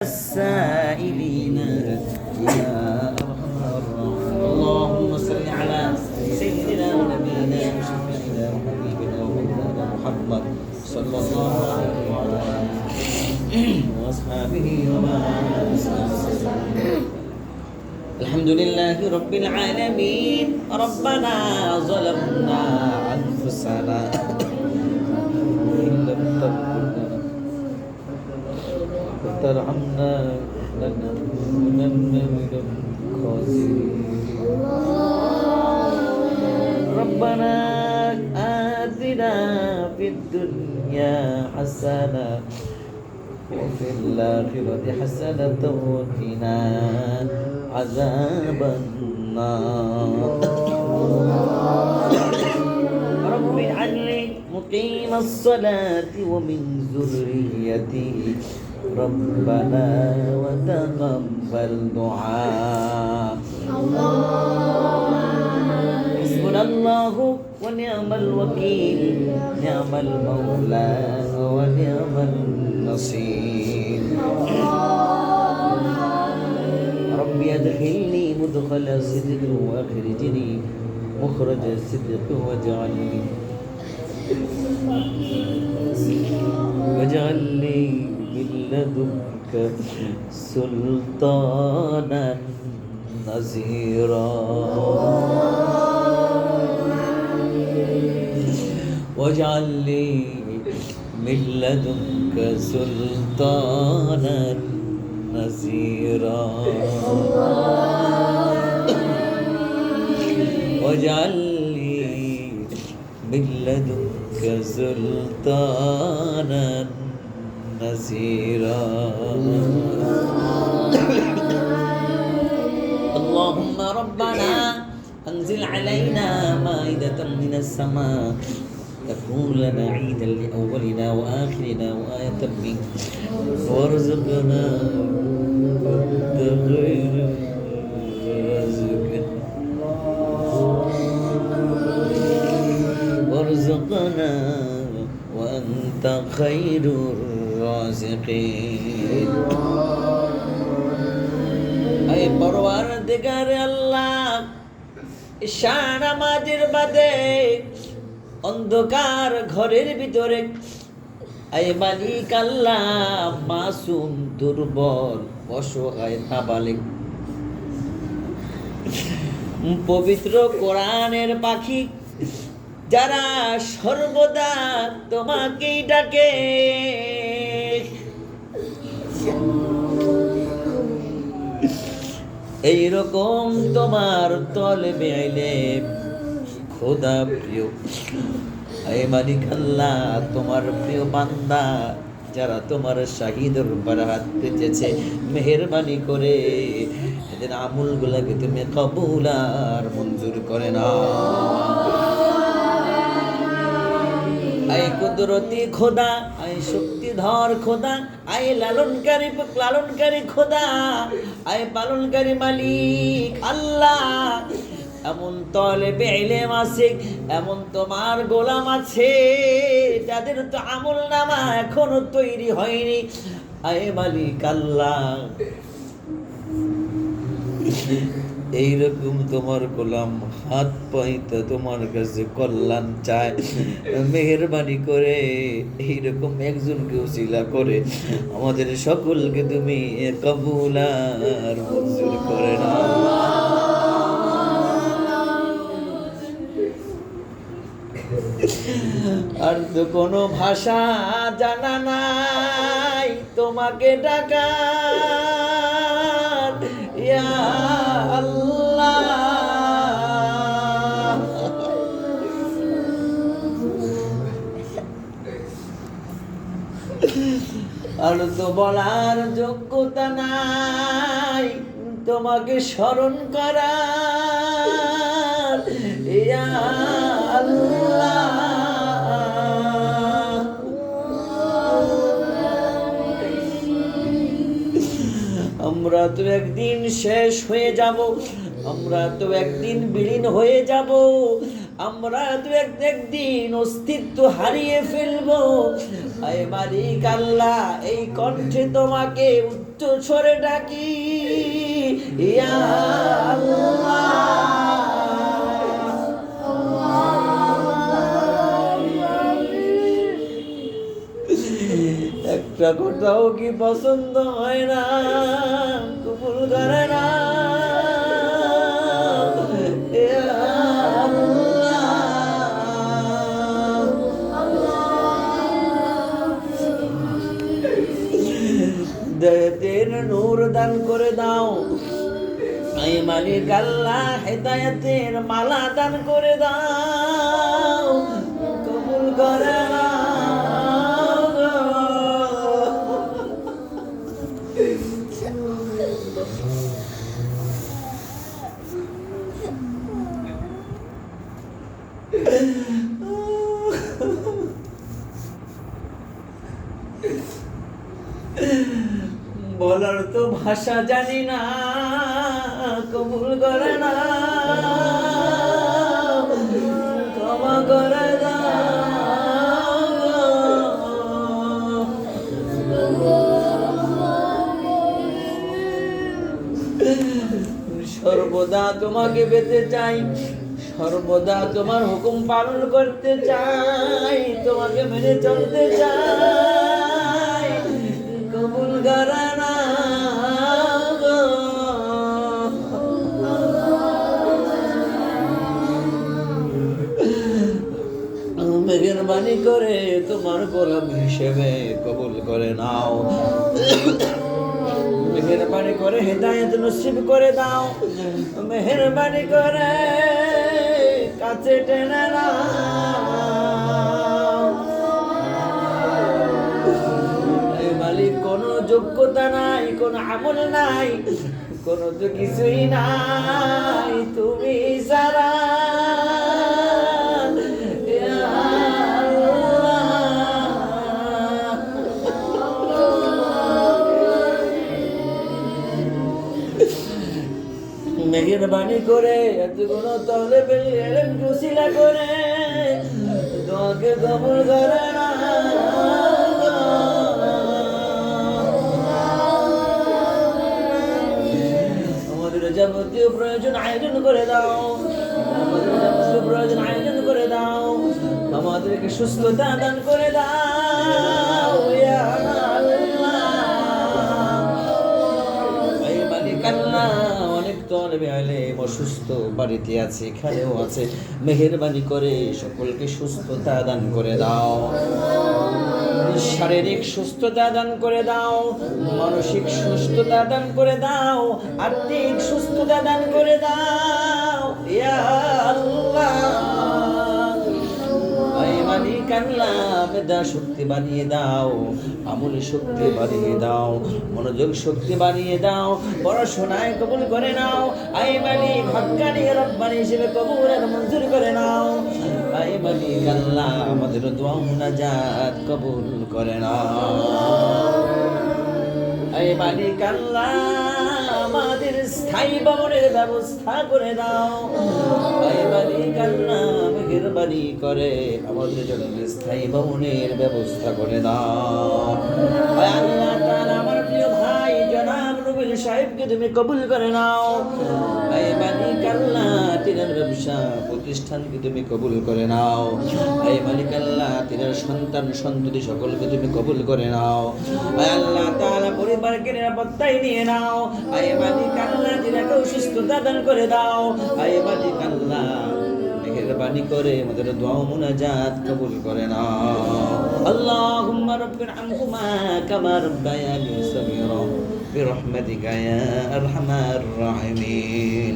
السائلين يا أرحم الراحمين اللهم صل على سيدنا ونبينا وشفيعنا وحبيبنا ومولانا محمد صلى الله عليه وعلى آله وأصحابه وسلم. الحمد لله رب العالمين. ربنا ظلمنا أنفسنا وإن لم تغفر لنا وترحمنا لنكونن من الخاسرين. ربنا آتنا في الدنيا حسنة وفي الآخرة حسنة وقنا عذاب النار. رب اجعلني مقيم الصلاة ومن ذريتي ربنا وتقبل دعاء. حسبنا الله ونعم الوكيل نعم المولى ونعم النصير. ربي ادخلني مدخل صدق واخرجني مخرج صدق واجعل لي من لدنك سلطانا نصيرا. واجعل لي من لدنك سلطانا نصيرا. واجعل لي من لدنك سلطانا نصيرا. اللهم ربنا أنزل علينا مائدة من السماء تكون لنا عيدا لأولنا وآخرنا وآية منك وارزقنا وأنت خير الرازقين. وارزقنا وأنت خير الرازقين. أي পরওয়ারদিগার আল্লাহ ঈশা নামাজের বাদে অন্ধকার ঘরের ভিতরে আয় মালিক আল্লাহ মাসুম দুর্বল অসহায় নাবালিগ পবিত্র কোরআনের পাখি যারা সর্বদা তোমাকেই ডাকে এইরকম তোমার তলবে আইলে খোদা প্রিয় আয় মালিক আল্লাহ তোমার প্রিয় বান্দা যারা তোমার শাহিদের উপরে হাত পেতেছে মেহেরবানি করে এদের আমলগুলোকে তুমি কবুল আর মঞ্জুর করে না। আয় কুদরতি খোদা আয় শক্তিধর খোদা আয় লালনকারী খোদা আয় পালনকারী মালিক আল্লাহ এমন তলেবে ইলম আছে এমন তোমার গোলাম আছে যাদের তো আমল নামা এখনো তৈরি হয়নি। আয় মালিক আল্লাহ এইরকম তোমার গোলাম হাত পাইতে তোমার কাছে কল্যাণ চায় মেহেরবানি করে এইরকম একজনকে উসিলা করে আমাদের সকলকে তুমি কবুল আর মঞ্জুর করে না। আর তো কোনো ভাষা জানা নাই তোমাকে ডাকার ইয়া আল্লাহ। আর তো বলার যোগ্যতা নাই তোমাকে স্মরণ করার ইয়া আল্লাহ। আমরা তো একদিন শেষ হয়ে যাব, আমরা তো একদিন বিলীন হয়ে যাব, আমরা তো একদিন অস্তিত্ব হারিয়ে ফেলবো। আয় মালিক আল্লাহ, এই কণ্ঠে তোমাকে উচ্চ স্বরে ডাকি, ইয়া আল্লাহ। একটা কথাও কি পছন্দ হয় না, কবুল করে না, ইয়া আল্লাহ। হেদায়েতের নূর দান করে দাও, আই মালিক আল্লাহ হেদায়েতের মালা দান করে দাও, কবুল করে নাও। বলার তো ভাষা জানি না, কবুল করে না, ক্ষমা করে দাও। সর্বদা তোমাকে পেতে চাই, সর্বদা তোমার হুকুম পালন করতে চাই, তোমাকে মেনে চলতে চাই, কবুল করে না। মেহেরবানি করে তোমার গোলাম হিসেবে কবুল করে নাও, মেহেরবানি করে হেদায়েত নসিব করে দাও, মেহেরবানি করে কাছে টেনে নাও। মালিক কোনো যোগ্যতা নাই, কোনো আমল নাই, কোনো তো কিছুই নাই তুমি ছাড়া, মেহেরবানি করে এতগুলো তলে বেরিয়ে জুসিলা করে তোমাকে কবুল করে না। আমাদের যাবতীয় প্রয়োজন আয়োজন করে দাও, আমাদের যাবতীয় প্রয়োজন আয়োজন করে দাও, আমাদেরকে সুস্থতা দান করে দাও, ইয়া আল্লাহ। এই মালিক আল্লাহ, অসুস্থ বাড়িতে আছে, এখানেও আছে, মেহেরবানি করে সকলকে সুস্থতা দান করে দাও, শারীরিক সুস্থতা দান করে দাও, মানসিক সুস্থতা দান করে দাও, আর্থিক সুস্থতা দান করে দাও, ইয়া আল্লাহ। মালিক আল্লাহ, মেধা শক্তি বাড়িয়ে দাও, আমলি শক্তি বাড়িয়ে দাও, মনোযোগ শক্তি বাড়িয়ে দাও, পড়াশোনায় কবুল করে নাও। আই মালিক হক্কানি রব্বানি হিসেবে কবুলের মঞ্জুর করে নাও। আই মালিক আল্লাহ, আমাদের দোয়া মুনাজাত কবুল করে নাও। আই মালিক আল্লাহ, আমাদের স্থায়ী ভবনের ব্যবস্থা করে দাও। আই মালিক আল্লাহ, মেহেরবানি করে আমাদের জন্য স্থায়ী ভবনের ব্যবস্থা করে দাও। আল্লাহ তাআলা, আমার প্রিয় ভাই জনাব রুবেল সাহেবকে তুমি কবুল করে নাও। আই মালিক আল্লাহ, তিনার ব্যবসা প্রতিষ্ঠানকে তুমি কবুল করে নাও। আই মালিক আল্লাহ, তিনার সন্তান সন্ততি সকলকে তুমি কবুল করে নাও। আয় আল্লাহ তাআলা, পরিবারকে নিরাপত্তায় নিয়ে নাও। আয় মালিক আল্লাহ, তিনাকে সুস্থতা দান করে দাও। আয় মালিক আল্লাহ, মেহেরবানি করে আমাদের দোয়া মুনাজাত কবুল করে নাও। আল্লাহুম্মা রাব্বিরহামহুমা কামা রাব্বায়ানি সগীরা বিরহমাতিকা ইয়া আরহামার রাহিমিন।